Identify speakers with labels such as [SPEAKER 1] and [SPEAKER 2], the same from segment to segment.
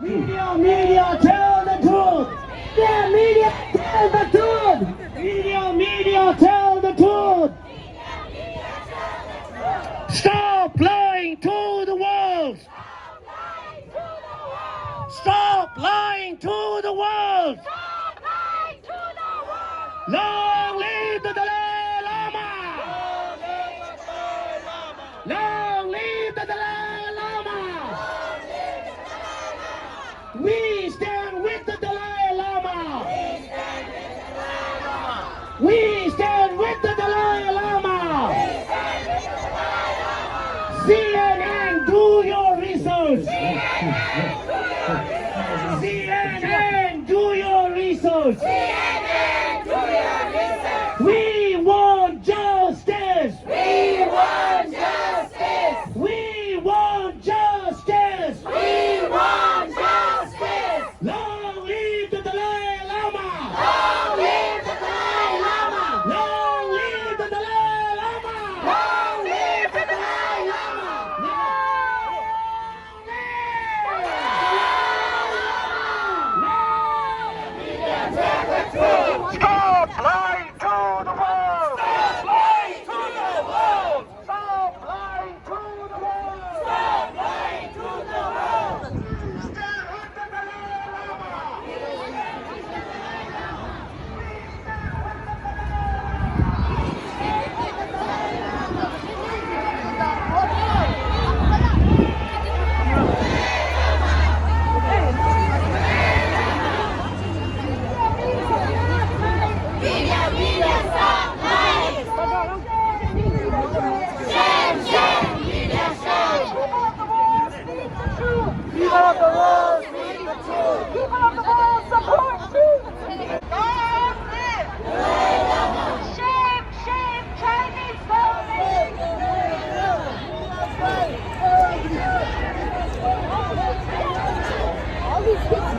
[SPEAKER 1] Media, tell the truth. Yeah, media, tell the truth. Media, tell the truth. Stop lying to the world. Stop lying to the world. Long live the Dalai Lama. Long live the Dalai Lama. We stand with the Dalai Lama. We stand with the Dalai Lama. CNN, do your research. CNN, do your research. We want justice. We want justice. We want justice. We want justice. Long live the Dalai Lama. Long live the Dalai Lama. Long live the Dalai Lama. Long live the Dalai Lama. Stop lying to the world! Stop lying to the world! Stop lying to the world! Stop lying to the world! Stand with the Dalai Lama! People of the world, speak the truth. People of the world, support truth. Shame, shame, Chinese government. All these kids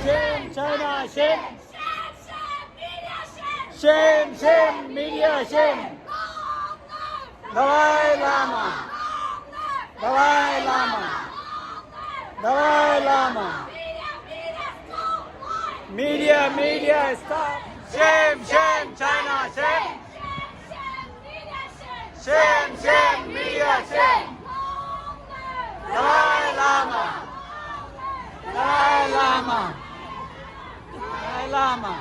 [SPEAKER 1] Shame, China, shame. Shame, shame, media, shame. Dalai Lama. Dalai Lama. Dalai Lama. Media, stop. Shame, shame, China, shame. Shame, shame, media, shame. Dalai Lama. Dalai Lama. Dalai Lama.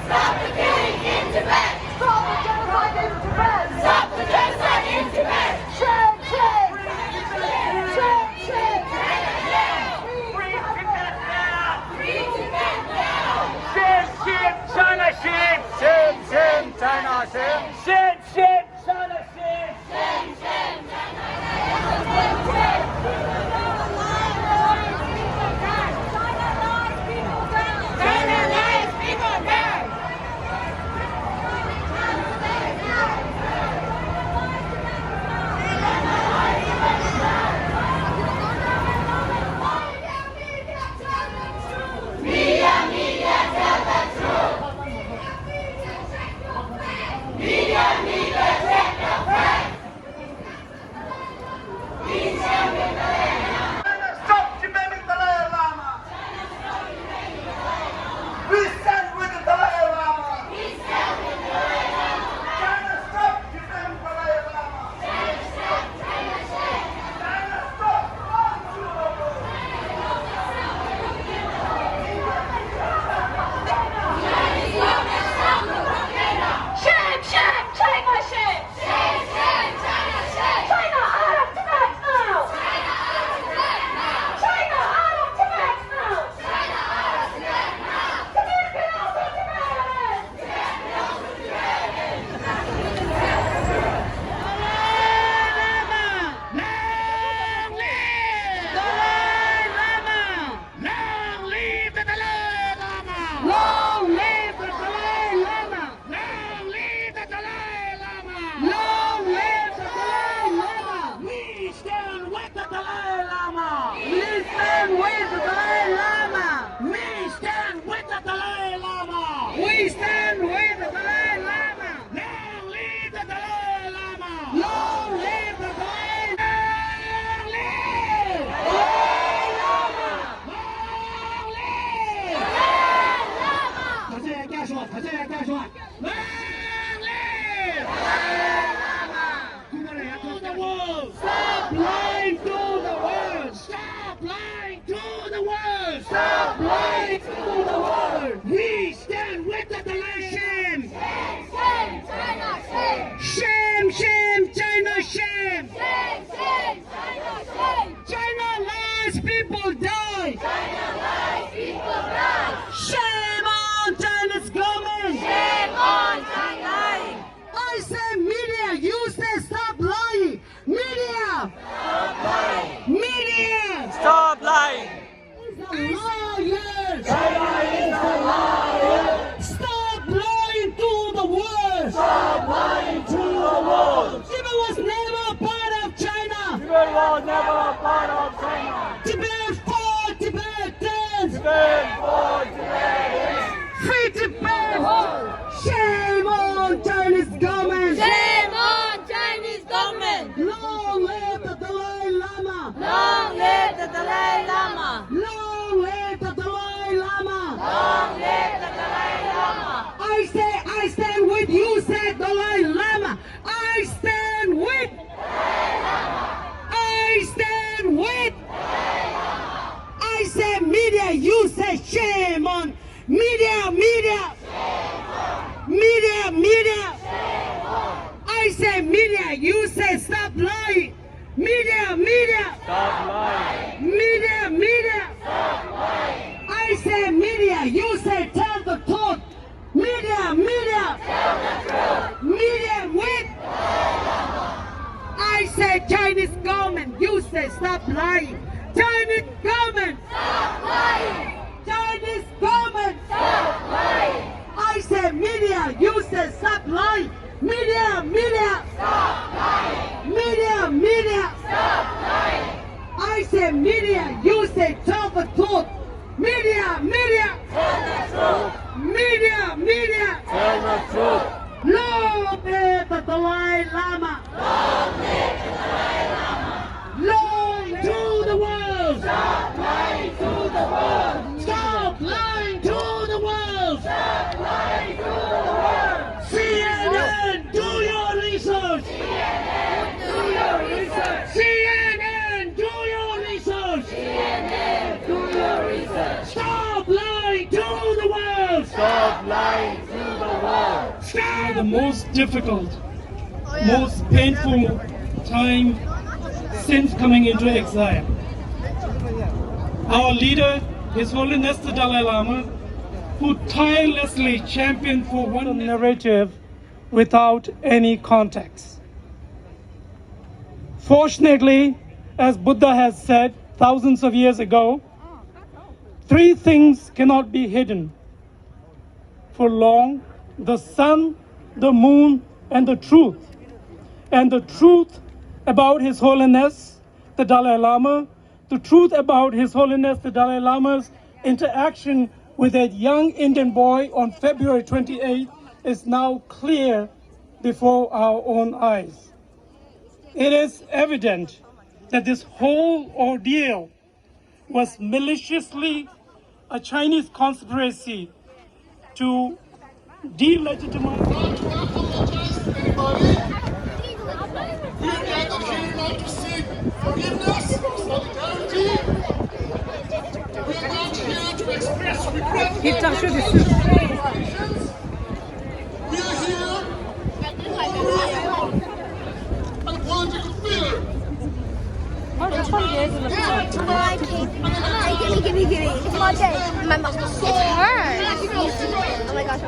[SPEAKER 2] Stop the killing in Tibet!
[SPEAKER 1] Stop the genocide in Tibet!
[SPEAKER 2] Stop the genocide in Tibet!
[SPEAKER 1] Shame, shame! Shame, shame!
[SPEAKER 2] Free Tibet now! Free Tibet now!
[SPEAKER 1] Shame, shame, China! to the world. We stand with the Dalai Shame.
[SPEAKER 2] Shame, China, shame.
[SPEAKER 1] Shame, shame, China, shame.
[SPEAKER 2] Shame, China, shame.
[SPEAKER 1] China lies, people die.
[SPEAKER 2] China lies, people die.
[SPEAKER 1] Shame on China's government.
[SPEAKER 2] Shame on China.
[SPEAKER 1] I say media, you say stop lying. Media.
[SPEAKER 2] Stop lying.
[SPEAKER 1] Media.
[SPEAKER 3] Stop lying.
[SPEAKER 1] Liars.
[SPEAKER 3] China is a liar.
[SPEAKER 1] Stop lying to the world.
[SPEAKER 3] Stop lying to the world.
[SPEAKER 1] Tibet was never a part of China.
[SPEAKER 3] Tibet was never a part of China.
[SPEAKER 1] Tibet for Tibetans.
[SPEAKER 3] Tibet for Tibetans.
[SPEAKER 1] Free Tibet. Shame on Chinese government.
[SPEAKER 2] Shame on Chinese government.
[SPEAKER 1] Long live the Dalai Lama.
[SPEAKER 2] Long live the Dalai Lama.
[SPEAKER 1] Long live the Dalai Lama.
[SPEAKER 2] Long live the Dalai Lama.
[SPEAKER 1] I stand with you, said Dalai Lama. I stand with. I stand with. I say media, you say shame on media, media. Media, media. I say media, you say stop lying. Media, media.
[SPEAKER 3] Stop lying.
[SPEAKER 1] Media, media. I say media, you say tell the truth. Media, media. Media with. I say Chinese government, you say stop lying. Chinese government.
[SPEAKER 2] Stop lying.
[SPEAKER 1] Chinese government.
[SPEAKER 2] Stop lying.
[SPEAKER 1] I say media, you say stop lying. Media, media.
[SPEAKER 2] Stop lying.
[SPEAKER 1] Media, media.
[SPEAKER 2] Stop lying.
[SPEAKER 1] I say media, you say tell the truth. Media, media.
[SPEAKER 2] Tell the truth.
[SPEAKER 1] Media, media.
[SPEAKER 3] Tell the truth.
[SPEAKER 1] Long live the Dalai Lama.
[SPEAKER 2] Long live the Dalai Lama.
[SPEAKER 1] Long to the world.
[SPEAKER 2] Stop lying to the world.
[SPEAKER 1] Stop lying to the world.
[SPEAKER 2] Stop lying to the world.
[SPEAKER 1] CNN, do your research.
[SPEAKER 2] CNN, do your research.
[SPEAKER 1] CNN, do your research.
[SPEAKER 2] CNN, do your research.
[SPEAKER 1] Stop lying to the world.
[SPEAKER 3] Stop lying to the world.
[SPEAKER 1] Stop.
[SPEAKER 4] The most difficult, most painful time since coming into exile. Our leader, His Holiness the Dalai Lama, who tirelessly championed for one narrative without any context. Fortunately, as Buddha has said thousands of years ago, three things cannot be hidden for long: the sun, the moon, and the truth. And the truth about His Holiness the Dalai Lama, the truth about His Holiness the Dalai Lama's interaction with a young Indian boy on February 28th is now clear before our own eyes. It is evident that this whole ordeal was maliciously a Chinese conspiracy to delegitimize.
[SPEAKER 5] We are gathered here not to seek forgiveness, solidarity. We are not here to express regret for our actions. We are here for a political feeling.
[SPEAKER 6] Give me. It's my day. My mom. It's hers. Oh my gosh.